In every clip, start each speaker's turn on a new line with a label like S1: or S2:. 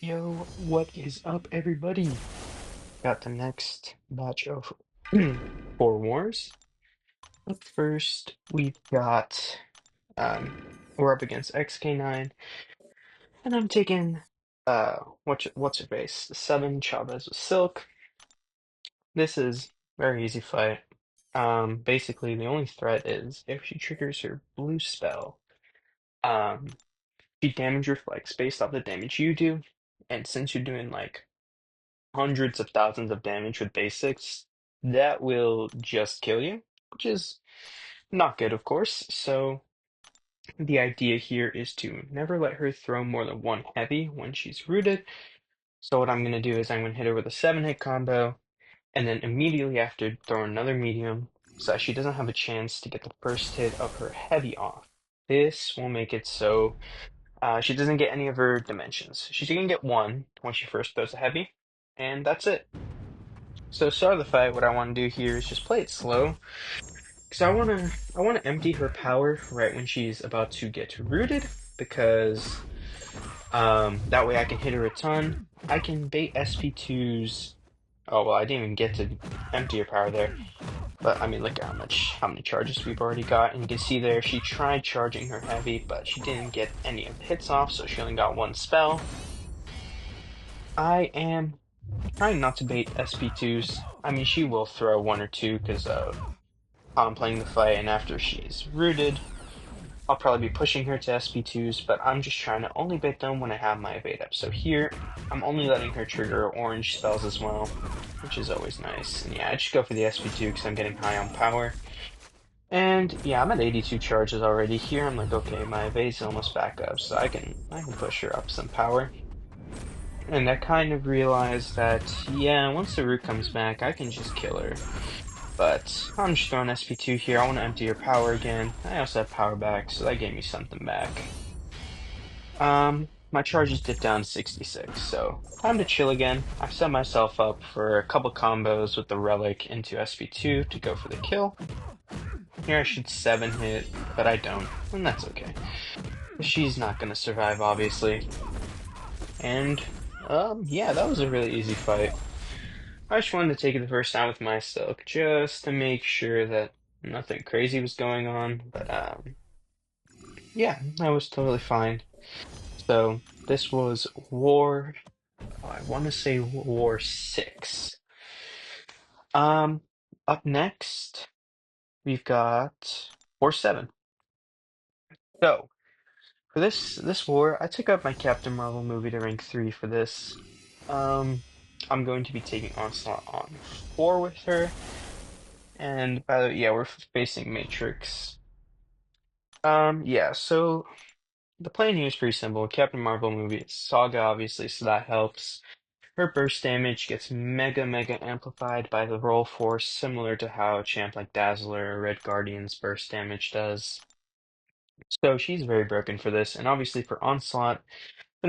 S1: Yo, what is up, everybody? Got the next batch of four wars. Up first, we've got we're up against X+K9, and I'm taking what's her face? 7 Chavez with Silk. This is very easy fight. Basically the only threat is if she triggers her blue spell, um, she damage reflects based off the damage you do, and since you're doing like hundreds of thousands of damage with basics, that will just kill you, which is not good, of course. So the idea here is to never let her throw more than one heavy when she's rooted. So what I'm going to do is I'm going to hit her with a 7-hit combo, and then immediately after throw another medium so that she doesn't have a chance to get the first hit of her heavy off. This will make it so she doesn't get any of her dimensions. She's going to get one when she first throws a heavy, and that's it. So start of the fight, what I want to do here is just play it slow, because I want to empty her power right when she's about to get rooted, because that way I can hit her a ton. I can bait SP2s. Oh well, I didn't even get to empty her power there, but I mean look at how many charges we've already got, and you can see there she tried charging her heavy, but she didn't get any of the hits off, so she only got one spell. I am trying not to bait SP2s. I mean, she will throw one or two because of how I'm playing the fight, and after she's rooted, I'll probably be pushing her to SP2s, but I'm just trying to only bait them when I have my evade up. So here, I'm only letting her trigger orange spells as well, which is always nice. And yeah, I just go for the SP2 because I'm getting high on power. And yeah, I'm at 82 charges already. Here, I'm like, okay, my evade's almost back up, so I can push her up some power. And I kind of realized that, yeah, once the root comes back, I can just kill her. But I'm just throwing SP2 here. I want to empty her power again. I also have power back, so that gave me something back. My charges dipped down to 66, so time to chill again. I set myself up for a couple combos with the relic into SP2 to go for the kill. Here I should 7-hit, but I don't, and that's okay. She's not gonna survive, obviously. And, yeah, that was a really easy fight. I just wanted to take it the first time with my silk, just to make sure that nothing crazy was going on, but, yeah, I was totally fine. So, this was War, I want to say War 6. Um, Up next, we've got War 7. So, for this war, I took up my Captain Marvel movie to rank 3 for this. Um, I'm going to be taking Onslaught on 4 with her. And by the way, yeah, we're facing Matrix. Yeah, so the plan here is pretty simple. Captain Marvel movie, it's Saga, obviously, so that helps. Her burst damage gets mega amplified by the roll force, similar to how a champ like Dazzler or Red Guardian's burst damage does. So she's very broken for this, and obviously for Onslaught, the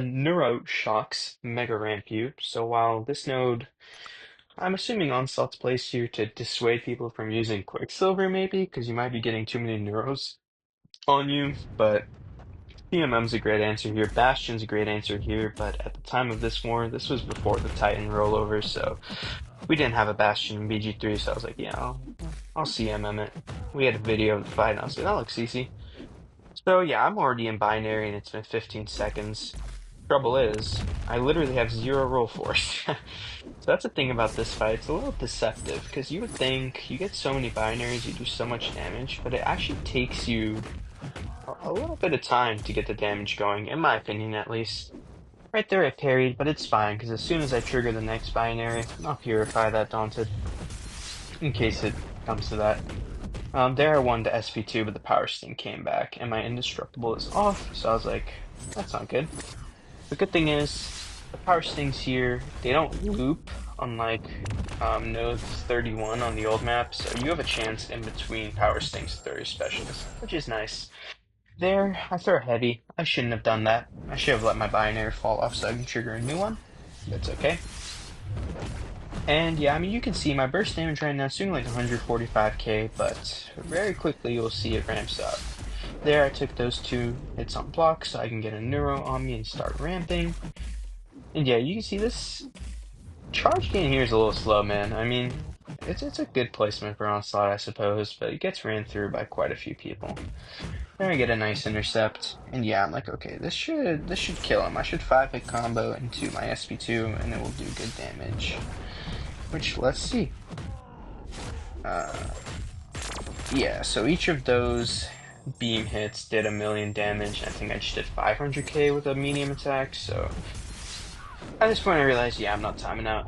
S1: Neuro Shocks mega ramp you. So while this node, I'm assuming Onslaught's placed here to dissuade people from using Quicksilver, maybe, because you might be getting too many Neuros on you, but PMM's a great answer here. Bastion's a great answer here, but at the time of this war, this was before the Titan rollover, so we didn't have a Bastion in BG3, so I was like, yeah, I'll CMM it. We had a video of the fight, and I was like, that looks easy. So yeah, I'm already in binary, and it's been 15 seconds. Trouble is, I literally have 0 roll force. So that's the thing about this fight, it's a little deceptive, because you would think you get so many binaries, you do so much damage, but it actually takes you a little bit of time to get the damage going, in my opinion at least. Right there I parried, but it's fine, because as soon as I trigger the next binary, I'll purify that Daunted, in case it comes to that. There I won to SP2, but the Power Sting came back, and my Indestructible is off, so I was like, that's not good. The good thing is, the Power Stings here, they don't loop, unlike Node 31 on the old map, so you have a chance in between Power Stings to throw your specials, which is nice. There, I throw heavy. I shouldn't have done that. I should have let my binary fall off so I can trigger a new one. That's okay. And yeah, I mean, you can see my burst damage right now is doing like 145k, but very quickly you'll see it ramps up. There, I took those 2 hits on block so I can get a neuro on me and start ramping. And yeah, you can see this charge gain here is a little slow, man. I mean, it's a good placement for onslaught, I suppose, but it gets ran through by quite a few people. There I get a nice intercept, and yeah, I'm like, okay, this should kill him. I should 5-hit combo into my SP2, and it will do good damage. Which, let's see. Yeah, so each of those beam hits did 1,000,000 damage. I think I just did 500k with a medium attack, so at this point I realized, yeah, I'm not timing out.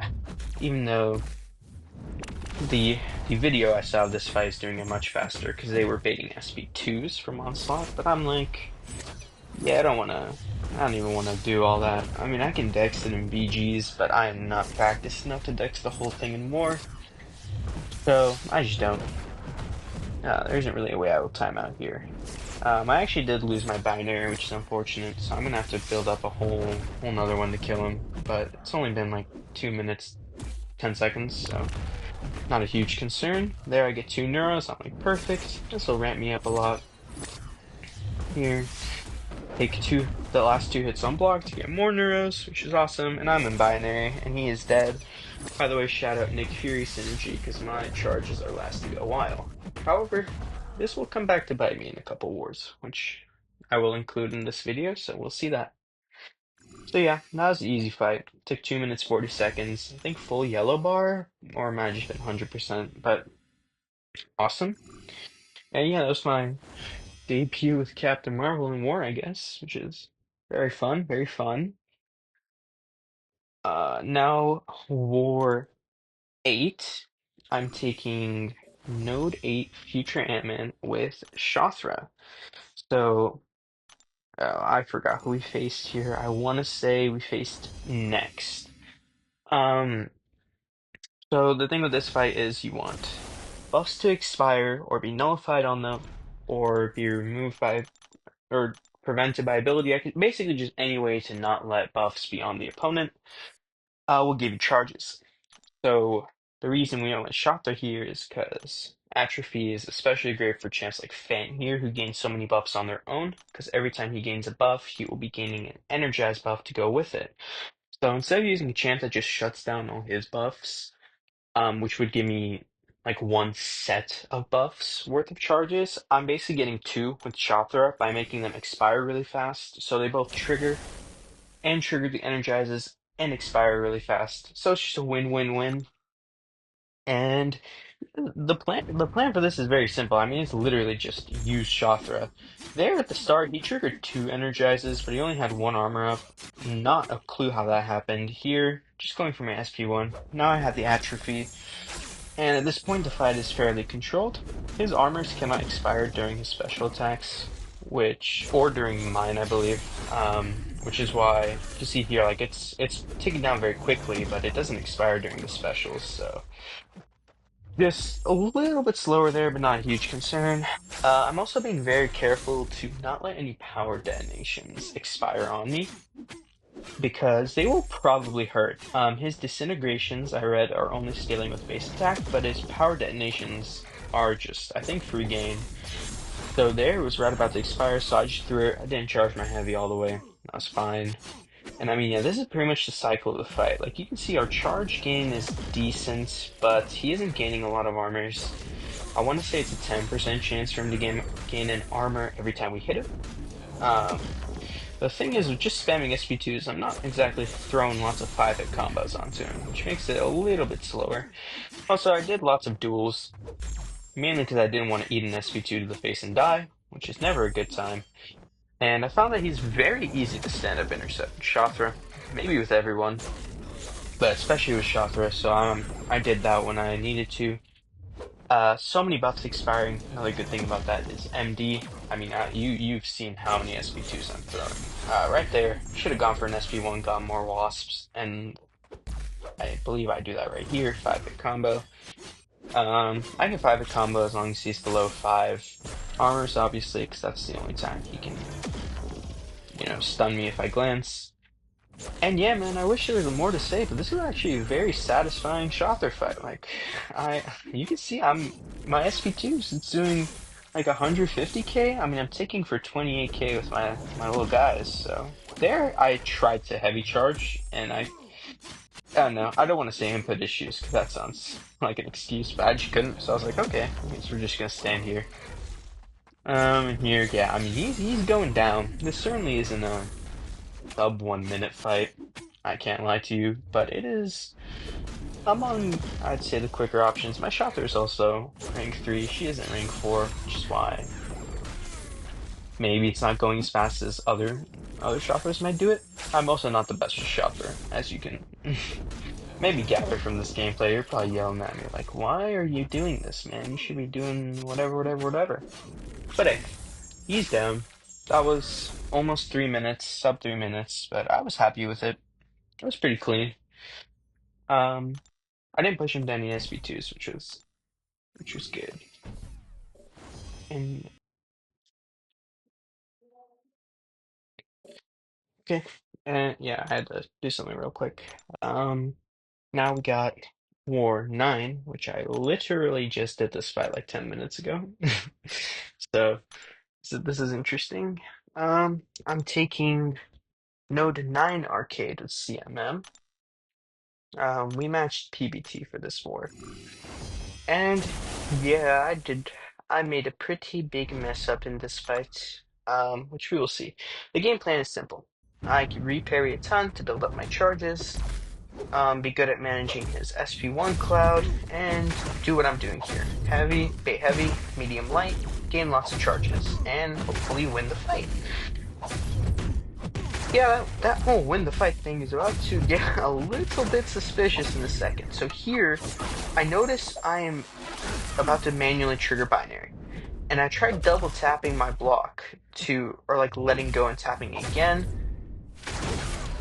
S1: Even though the video I saw of this fight is doing it much faster because they were baiting SP2s from Onslaught, but I'm like, yeah, I don't even wanna do all that. I mean, I can dex it in BGs, but I am not practiced enough to dex the whole thing in war, so I just don't. There isn't really a way I will time out here. I actually did lose my binary, which is unfortunate, so I'm gonna have to build up a whole nother one to kill him, but it's only been like 2 minutes, 10 seconds, so not a huge concern. There I get 2 neuros, I'm like, perfect. This will ramp me up a lot. Here, take the last 2 hits on block to get more neuros, which is awesome, and I'm in binary, and he is dead. By the way, shout out Nick Fury Synergy, because my charges are lasting a while. However, this will come back to bite me in a couple wars, which I will include in this video, so we'll see that. So yeah, that was an easy fight. Took 2 minutes 40 seconds. I think full yellow bar, or it might have just been 100%, but awesome. And yeah, that was my debut with Captain Marvel in War, I guess, which is very fun, very fun. Now War 8. I'm taking Node 8 Future Ant-Man with Shothra. So, I forgot who we faced here. I want to say we faced Next. Um, so the thing with this fight is you want buffs to expire or be nullified on them or be removed by or prevented by ability. Basically just any way to not let buffs be on the opponent will give you charges. So the reason we only Shotha here is because Atrophy is especially great for champs like Fang here, who gain so many buffs on their own, because every time he gains a buff, he will be gaining an energized buff to go with it. So instead of using a champ that just shuts down all his buffs, which would give me like 1 set of buffs worth of charges, I'm basically getting 2 with Shothra by making them expire really fast. So they both trigger and trigger the energizes and expire really fast. So it's just a win-win-win. And the plan for this is very simple. I mean, it's literally just use Shothra. There at the start, he triggered 2 energizes, but he only had 1 armor up. Not a clue how that happened. Here, just going for my SP1. Now I have the atrophy, and at this point the fight is fairly controlled. His armors cannot expire during his special attacks, or during mine, I believe. Which is why you see here, like it's taken down very quickly, but it doesn't expire during the specials, so. Just a little bit slower there, but not a huge concern. I'm also being very careful to not let any power detonations expire on me, because they will probably hurt. His disintegrations, I read, are only scaling with base attack, but his power detonations are just, I think, free gain. So there, it was right about to expire, so I just threw it. I didn't charge my heavy all the way. That's fine. And I mean, yeah, this is pretty much the cycle of the fight. Like, you can see our charge gain is decent, but he isn't gaining a lot of armors. I want to say it's a 10% chance for him to gain an armor every time we hit him. The thing is, with just spamming SP2s, I'm not exactly throwing lots of 5-hit combos onto him, which makes it a little bit slower. Also, I did lots of duels, mainly because I didn't want to eat an SP2 to the face and die, which is never a good time. And I found that he's very easy to stand up intercept with Shothra, maybe with everyone, but especially with Shothra, so I did that when I needed to. So many buffs expiring. Another good thing about that is MD. I mean, you've seen how many SP2s I'm throwing. Right there, should have gone for an SP1, got more wasps, and I believe I do that right here, 5-hit combo. I can 5-hit combo as long as he's below 5 armors, obviously, because that's the only time he can, stun me if I glance. And yeah, man, I wish there was more to say, but this is actually a very satisfying Shothra fight. Like, you can see my SP2s, it's doing like 150k. I mean, I'm taking for 28k with my little guys. So there, I tried to heavy charge, and I don't know. I don't want to say input issues because that sounds like an excuse, but I just couldn't. So I was like, okay, I guess we're just gonna stand here. Here, yeah. I mean, he's going down. This certainly isn't a sub 1 minute fight. I can't lie to you, but it is among, I'd say, the quicker options. My shopper is also rank 3. She isn't rank 4, which is why maybe it's not going as fast as other shoppers might do it. I'm also not the best shopper, as you can maybe gather from this gameplay. You're probably yelling at me like, "Why are you doing this, man? You should be doing whatever, whatever, whatever." But hey, he's down. That was almost 3 minutes, sub 3 minutes, but I was happy with it. It was pretty clean. Um, I didn't push him to any SB2s, which was good. And okay, and yeah, I had to do something real quick. Um, Now we got War 9, which I literally just did this fight like 10 minutes ago. So, so this is interesting. I'm taking Node 9 Arcade with CMM. We matched PBT for this war. And yeah, I made a pretty big mess up in this fight, which we will see. The game plan is simple. I can reparry a ton to build up my charges, be good at managing his SP1 cloud, and do what I'm doing here. Heavy, bait heavy, medium light, gain lots of charges, and hopefully win the fight. Yeah, that whole win the fight thing is about to get a little bit suspicious in a second. So here, I notice I am about to manually trigger binary. And I tried double tapping my block or like letting go and tapping again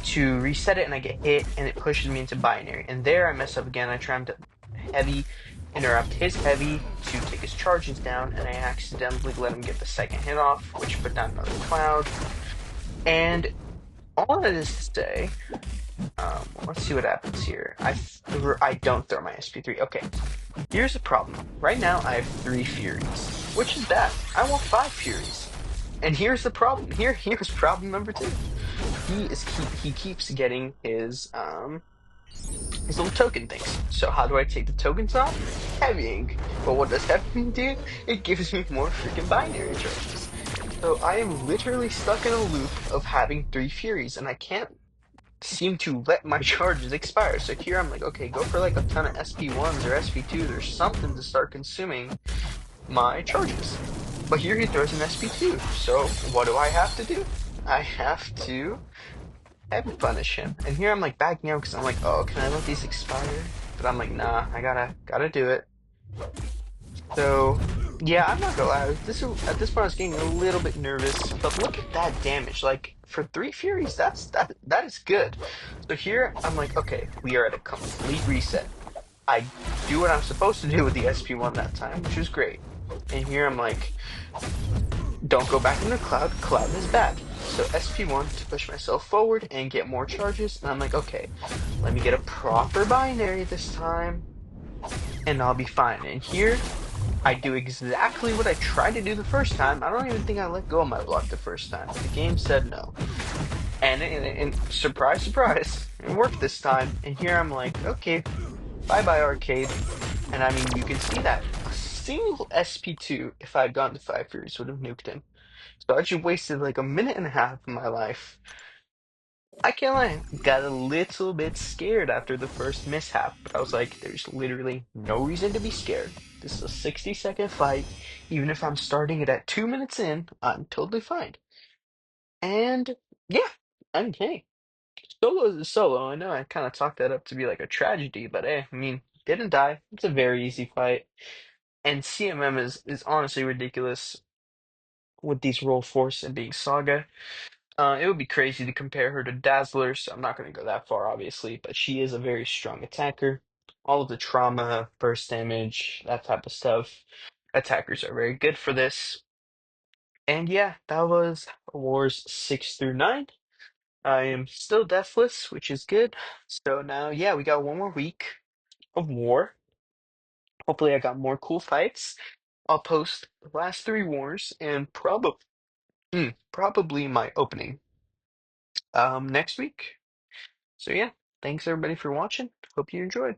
S1: to reset it, and I get hit and it pushes me into binary. And there I mess up again. I try to heavy interrupt his heavy to take his charges down, and I accidentally let him get the second hit off, which put down another cloud. And all that is to say, let's see what happens here. I don't throw my SP3. Okay, here's the problem. Right now I have 3 Furies, which is bad. I want 5 Furies. And here's the problem. Here's problem number 2. He keeps getting his little token things. So how do I take the tokens off? Heavying. But what does heavying do? It gives me more freaking binary charges. So I am literally stuck in a loop of having 3 Furies, and I can't seem to let my charges expire. So here I'm like, okay, go for like a ton of SP1s or SP2s or something to start consuming my charges. But here he throws an SP2. So what do I have to do? I have to heavy punish him. And here I'm like backing out because I'm like, oh, can I let these expire? But I'm like, nah, I gotta do it. So yeah, I'm not gonna lie. At this point I was getting a little bit nervous, but look at that damage. Like for 3 Furies, that is good. So here I'm like, okay, we are at a complete reset. I do what I'm supposed to do with the SP1 that time, which was great. And here I'm like, don't go back into cloud. Cloud is bad. So SP1 to push myself forward and get more charges. And I'm like, okay, let me get a proper binary this time, and I'll be fine. And here, I do exactly what I tried to do the first time. I don't even think I let go of my block the first time. The game said no. And surprise, surprise, it worked this time. And here I'm like, okay, bye-bye arcade. And I mean, you can see that a single SP2, if I had gone to 5 Furies, would have nuked him. So I just wasted like a minute and a half of my life. I can't lie, got a little bit scared after the first mishap, but I was like, there's literally no reason to be scared. This is a 60-second fight. Even if I'm starting it at 2 minutes in, I'm totally fine. And yeah, I mean, hey, solo is a solo. I know I kind of talked that up to be like a tragedy, but hey, I mean, didn't die. It's a very easy fight. And CMM is honestly ridiculous with these roll force and being Saga. It would be crazy to compare her to Dazzler, so I'm not going to go that far, obviously, but she is a very strong attacker. All of the trauma, burst damage, that type of stuff. Attackers are very good for this. And yeah, that was Wars 6 through 9. I am still deathless, which is good. So now, yeah, we got one more week of war. Hopefully, I got more cool fights. I'll post the last three wars and probably my opening next week. So yeah, thanks everybody for watching. Hope you enjoyed.